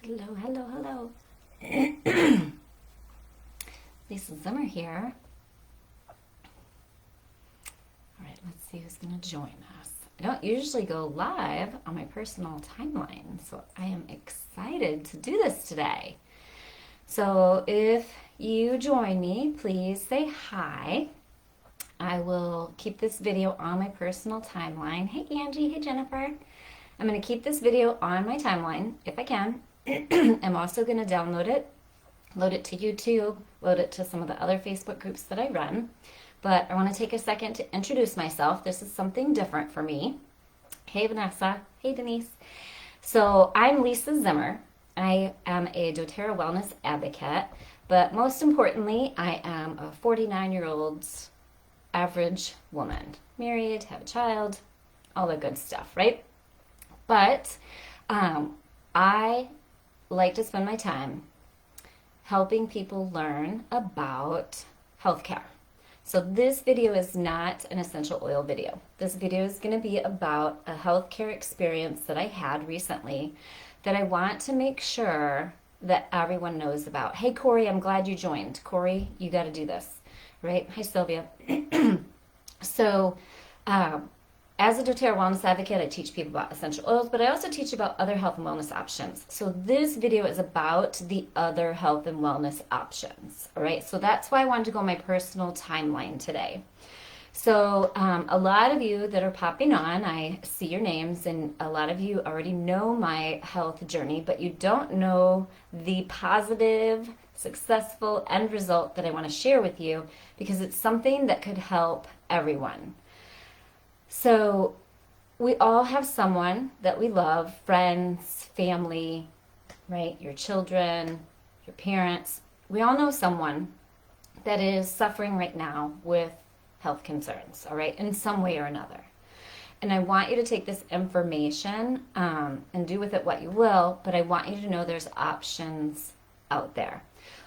Hello, hello, hello. Lisa Zimmer here. All right, let's see who's going to join us. I don't usually go live on my personal timeline, so I am excited to do this today. So if you join me, please say hi. I will keep this video on my personal timeline. Hey Angie, hey Jennifer. I'm going to keep this video on my timeline if I can. I'm also going to download it, load it to YouTube, load it to some of the other Facebook groups that I run. But I want to take a second to introduce myself. This is something different for me. Hey Vanessa, hey Denise. So I'm Lisa Zimmer. I am a doTERRA wellness advocate, but most importantly, I am a 49-year-old average woman. Married, have a child, all the good stuff, right? But I like to spend my time helping people learn about healthcare. So this video is not an essential oil video. This video is going to be about a healthcare experience that I had recently that I want to make sure that everyone knows about. Hey Corey, I'm glad you joined. Corey, you got to do this, right? Hi Sylvia. So, as a doTERRA wellness advocate, I teach people about essential oils, but I also teach about other health and wellness options. So this video is about the other health and wellness options, all right? So that's why I wanted to go on my personal timeline today. So a lot of you that are popping on, I see your names, and a lot of you already know my health journey, but you don't know the positive, successful end result that I want to share with you because it's something that could help everyone. So we all have someone that we love, friends, family, right? Your children, your parents. We all know someone that is suffering right now with health concerns, all right, in some way or another. And I want you to take this information and do with it what you will, but I want you to know there's options out there.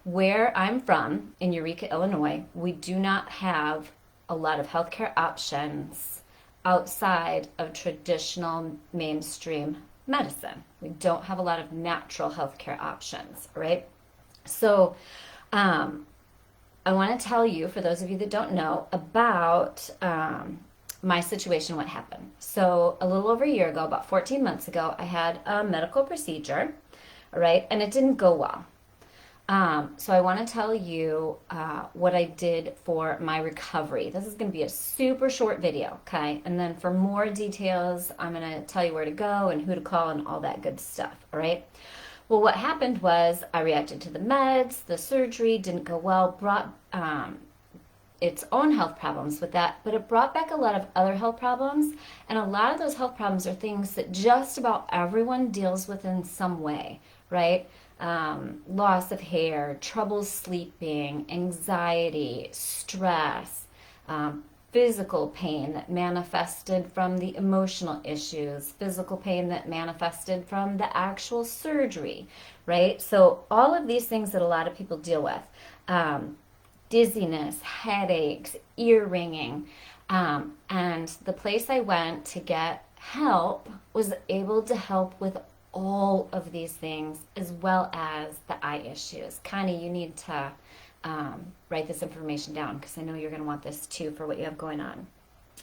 Where I'm from, in Eureka, Illinois, we do not have a lot of healthcare options outside of traditional mainstream medicine. We don't have a lot of natural healthcare options, right? So I want to tell you, for those of you that don't know, about my situation, what happened. So a little over a year ago, about 14 months ago, I had a medical procedure, all right, and it didn't go well. So I want to tell you what I did for my recovery. This is going to be a super short video, okay? And then for more details, I'm going to tell you where to go and who to call and all that good stuff, all right? Well, what happened was I reacted to the meds, the surgery didn't go well, brought its own health problems with that, but it brought back a lot of other health problems, and a lot of those health problems are things that just about everyone deals with in some way, right? Loss of hair, trouble sleeping, anxiety, stress, physical pain that manifested from the emotional issues, physical pain that manifested from the actual surgery, right? So all of these things that a lot of people deal with, dizziness, headaches, ear ringing, and the place I went to get help was able to help with all of these things as well as the eye issues. Connie, you need to write this information down because I know you're going to want this too for what you have going on.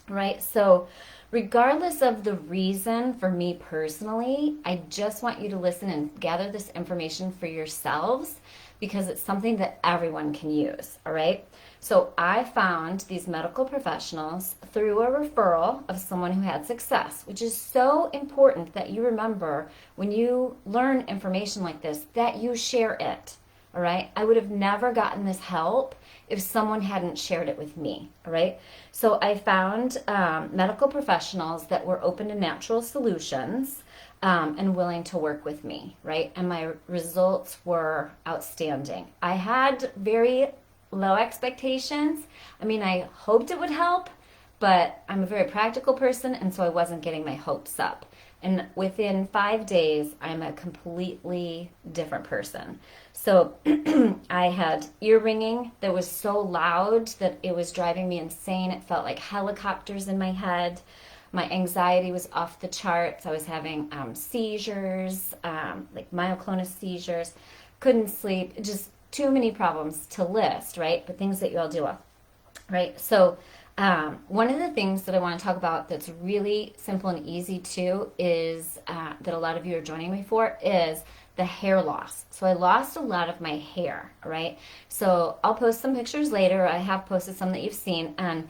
Right? So regardless of the reason for me personally, I just want you to listen and gather this information for yourselves because it's something that everyone can use. All right? So I found these medical professionals through a referral of someone who had success, which is so important that you remember when you learn information like this, that you share it, all right? I would have never gotten this help if someone hadn't shared it with me, all right? So I found medical professionals that were open to natural solutions and willing to work with me, right? And my results were outstanding. I had very low expectations. I mean, I hoped it would help, but I'm a very practical person, and so I wasn't getting my hopes up. And within 5 days, I'm a completely different person. So I had ear ringing that was so loud that it was driving me insane. It felt like helicopters in my head. My anxiety was off the charts. I was having seizures, like myoclonus seizures, couldn't sleep, just too many problems to list, right? But things that you all deal with, right? So one of the things that I want to talk about that's really simple and easy too is that a lot of you are joining me for is the hair loss. So I lost a lot of my hair, right? So I'll post some pictures later. I have posted some that you've seen, and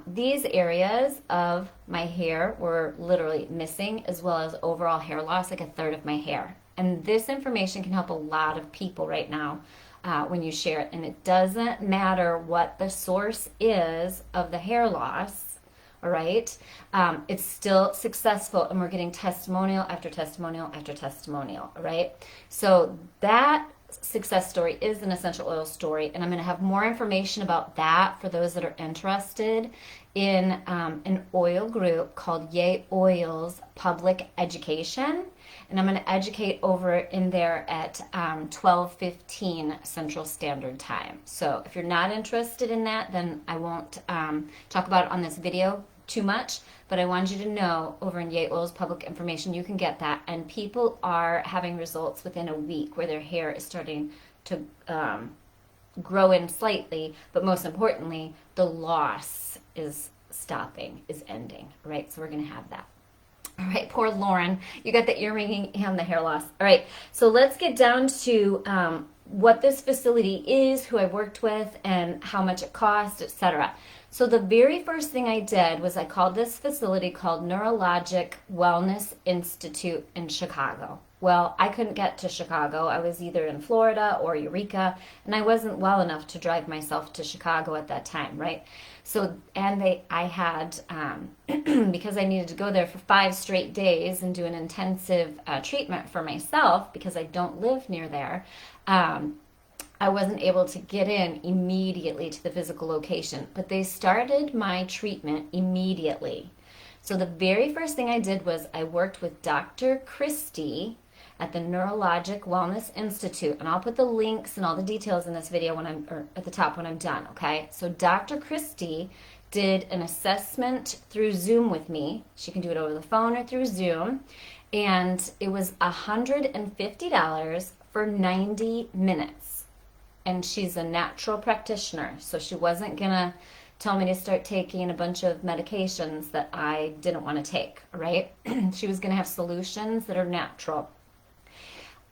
these areas of my hair were literally missing, as well as overall hair loss, like a third of my hair. And this information can help a lot of people right now when you share it. And it doesn't matter what the source is of the hair loss, all right? It's still successful, and we're getting testimonial after testimonial after testimonial, all right? So that success story is an essential oil story, and I'm going to have more information about that for those that are interested in an oil group called Yay Oils Public Education, and I'm going to educate over in there at 12:15 Central Standard Time. So if you're not interested in that, then I won't talk about it on this video too much, but I want you to know over in Yay Oils Public Information, you can get that, and people are having results within a week where their hair is starting to grow in slightly, but most importantly, the loss is stopping, is ending, right? So we're going to have that. All right, poor Lauren, you got the ear ringing and the hair loss. All right, so let's get down to what this facility is, who I worked with, and how much it cost, etc. So the very first thing I did was I called this facility called Neuorologic Wellness Institute in Chicago. Well, I couldn't get to Chicago. I was either in Florida or Eureka, and I wasn't well enough to drive myself to Chicago at that time, right? So, and I had, because I needed to go there for 5 straight days and do an intensive treatment for myself because I don't live near there, I wasn't able to get in immediately to the physical location, but they started my treatment immediately. So the very first thing I did was I worked with Dr. Christie at the Neuorologic Wellness Institute, and I'll put the links and all the details in this video or at the top when I'm done, okay? So Dr. Christie did an assessment through Zoom with me. She can do it over the phone or through Zoom, and it was $150 for 90 minutes. And she's a natural practitioner, so she wasn't gonna tell me to start taking a bunch of medications that I didn't want to take, right? She was gonna have solutions that are natural.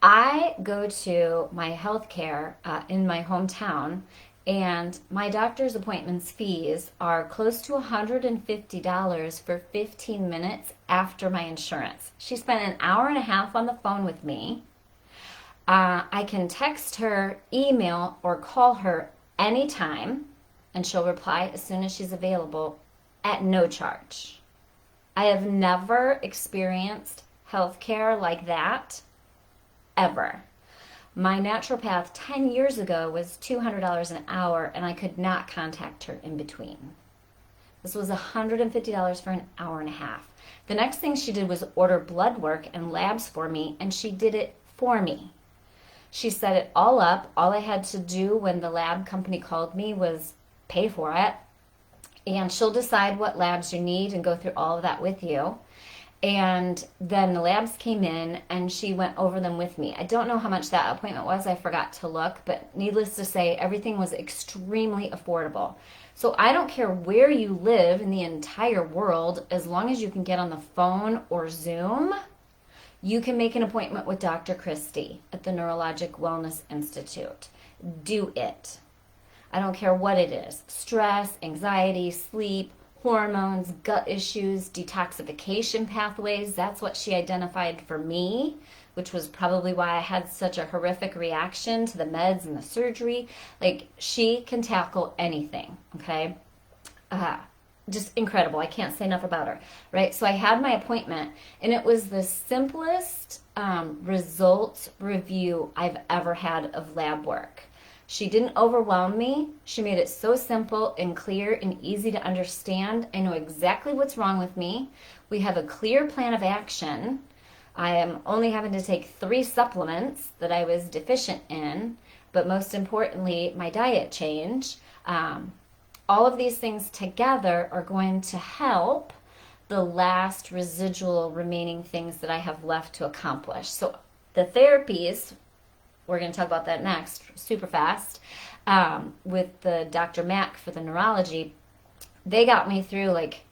I go to my healthcare in my hometown, and my doctor's appointments fees are close to $150 for 15 minutes after my insurance. She spent an hour and a half on the phone with me. I can text her, email, or call her anytime, and she'll reply as soon as she's available at no charge. I have never experienced healthcare like that, ever. My naturopath 10 years ago was $200 an hour, and I could not contact her in between. This was $150 for an hour and a half. The next thing she did was order blood work and labs for me, and she did it for me. She set it all up. All I had to do when the lab company called me was pay for it, and she'll decide what labs you need and go through all of that with you. And then the labs came in, and she went over them with me. I don't know how much that appointment was. I forgot to look, but needless to say, everything was extremely affordable. So I don't care where you live in the entire world, as long as you can get on the phone or Zoom, you can make an appointment with Dr. Christie at the Neuorologic Wellness Institute. Do it. I don't care what it is. Stress, anxiety, sleep, hormones, gut issues, detoxification pathways. That's what she identified for me, which was probably why I had such a horrific reaction to the meds and the surgery. Like, she can tackle anything, okay? Just incredible. I can't say enough about her, right? So I had my appointment, and it was the simplest results review I've ever had of lab work. She didn't overwhelm me. She made it so simple and clear and easy to understand. I know exactly what's wrong with me. We have a clear plan of action. I am only having to take 3 supplements that I was deficient in, but most importantly, my diet change. All of these things together are going to help the last residual remaining things that I have left to accomplish. So the therapies, we're going to talk about that next, super fast, with the Dr. Mack for the neurology. They got me through like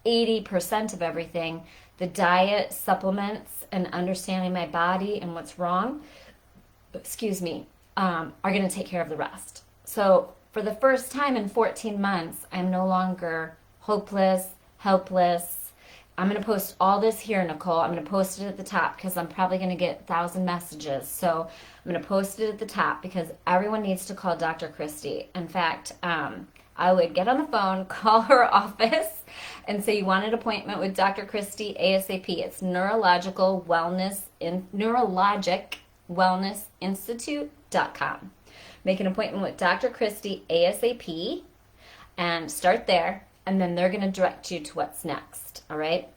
80% of everything. The diet, supplements, and understanding my body and what's wrong, are going to take care of the rest. So for the first time in 14 months, I'm no longer hopeless, helpless. I'm going to post all this here, Nicole. I'm going to post it at the top because I'm probably going to get 1,000 messages. So I'm going to post it at the top because everyone needs to call Dr. Christy. In fact, I would get on the phone, call her office, and say you want an appointment with Dr. Christy ASAP. It's Neuorologic Wellness Institute.com. Make an appointment with Dr. Christy ASAP and start there, and then they're going to direct you to what's next, all right?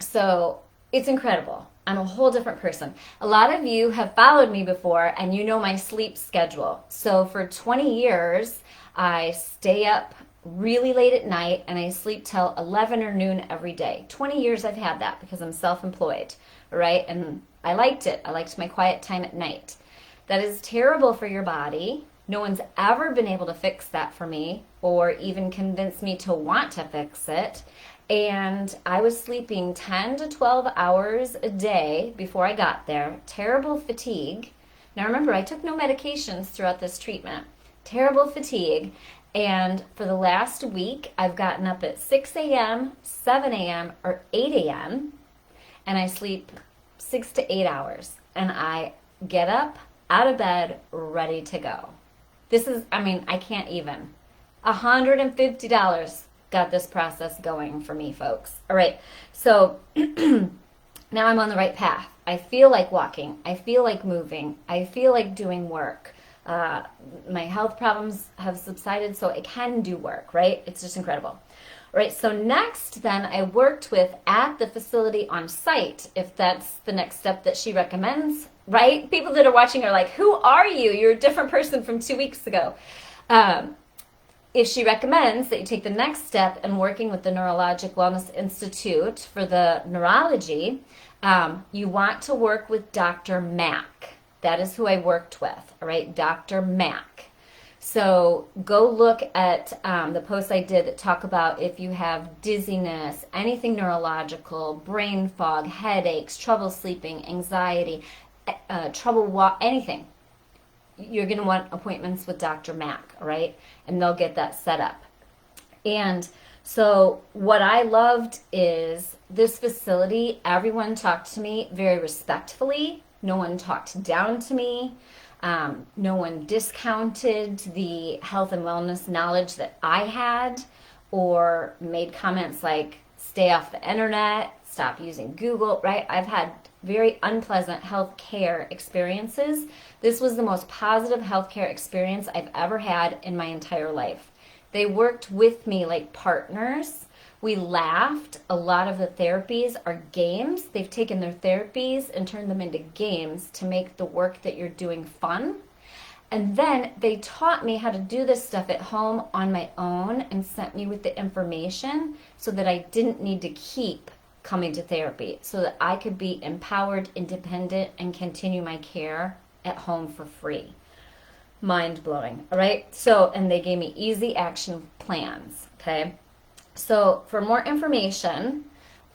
So it's incredible. I'm a whole different person. A lot of you have followed me before, and you know my sleep schedule. So for 20 years, I stay up really late at night, and I sleep till 11 or noon every day. 20 years I've had that because I'm self-employed, all right? And I liked it. I liked my quiet time at night. That is terrible for your body. No one's ever been able to fix that for me or even convince me to want to fix it. And I was sleeping 10 to 12 hours a day before I got there. Terrible fatigue. Now remember, I took no medications throughout this treatment. Terrible fatigue. And for the last week, I've gotten up at 6 a.m., 7 a.m., or 8 a.m., and I sleep 6 to 8 hours. And I get up out of bed ready to go. This is, I can't even. $150 got this process going for me, folks. All right, so now I'm on the right path. I feel like walking. I feel like moving. I feel like doing work. My health problems have subsided, so I can do work, right? It's just incredible. All right, so next then I worked with at the facility on site, if that's the next step that she recommends, right? People that are watching are like, who are you? You're a different person from 2 weeks ago. If she recommends that you take the next step in working with the Neuorologic Wellness Institute for the neurology, you want to work with Dr. Mack. That is who I worked with, all right? Dr. Mack. So go look at the posts I did that talk about if you have dizziness, anything neurological, brain fog, headaches, trouble sleeping, anxiety, anything. You're going to want appointments with Dr. Mack, all right? And they'll get that set up. And so what I loved is this facility, everyone talked to me very respectfully. No one talked down to me. No one discounted the health and wellness knowledge that I had or made comments like, stay off the internet, stop using Google, right? I've had very unpleasant healthcare experiences. This was the most positive healthcare experience I've ever had in my entire life. They worked with me like partners. We laughed. A lot of the therapies are games. They've taken their therapies and turned them into games to make the work that you're doing fun. And then they taught me how to do this stuff at home on my own and sent me with the information so that I didn't need to keep coming to therapy, so that I could be empowered, independent, and continue my care at home for free. Mind-blowing, all right? So, and they gave me easy action plans, okay? So for more information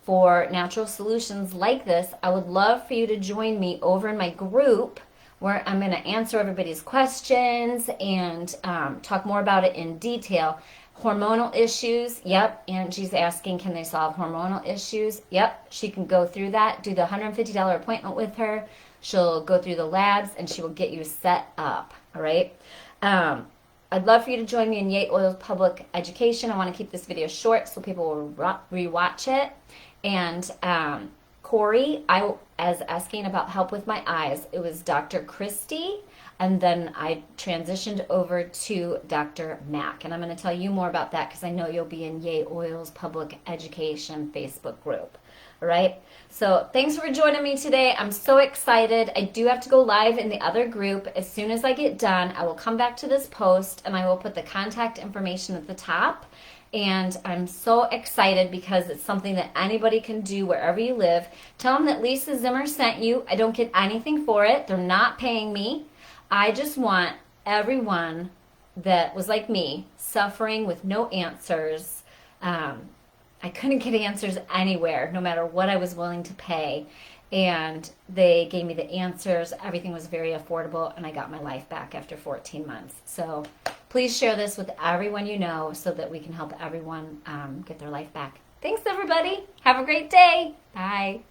for natural solutions like this, I would love for you to join me over in my group where I'm going to answer everybody's questions and talk more about it in detail. Hormonal issues, yep. Angie's asking, can they solve hormonal issues? Yep, she can go through that. Do the $150 appointment with her. She'll go through the labs and she will get you set up, all right? I'd love for you to join me in Yay Oils Public Education. I want to keep this video short so people will rewatch it. And Corey, I was asking about help with my eyes. It was Dr. Christy, and then I transitioned over to Dr. Mack. And I'm going to tell you more about that because I know you'll be in Yay Oils Public Education Facebook group. All right? So thanks for joining me today. I'm so excited. I do have to go live in the other group. As soon as I get done, I will come back to this post and I will put the contact information at the top. And I'm so excited because it's something that anybody can do wherever you live. Tell them that Lisa Zimmer sent you. I don't get anything for it. They're not paying me. I just want everyone that was like me, suffering with no answers. I couldn't get answers anywhere, no matter what I was willing to pay. And they gave me the answers. Everything was very affordable, and I got my life back after 14 months. So please share this with everyone you know so that we can help everyone get their life back. Thanks, everybody. Have a great day. Bye.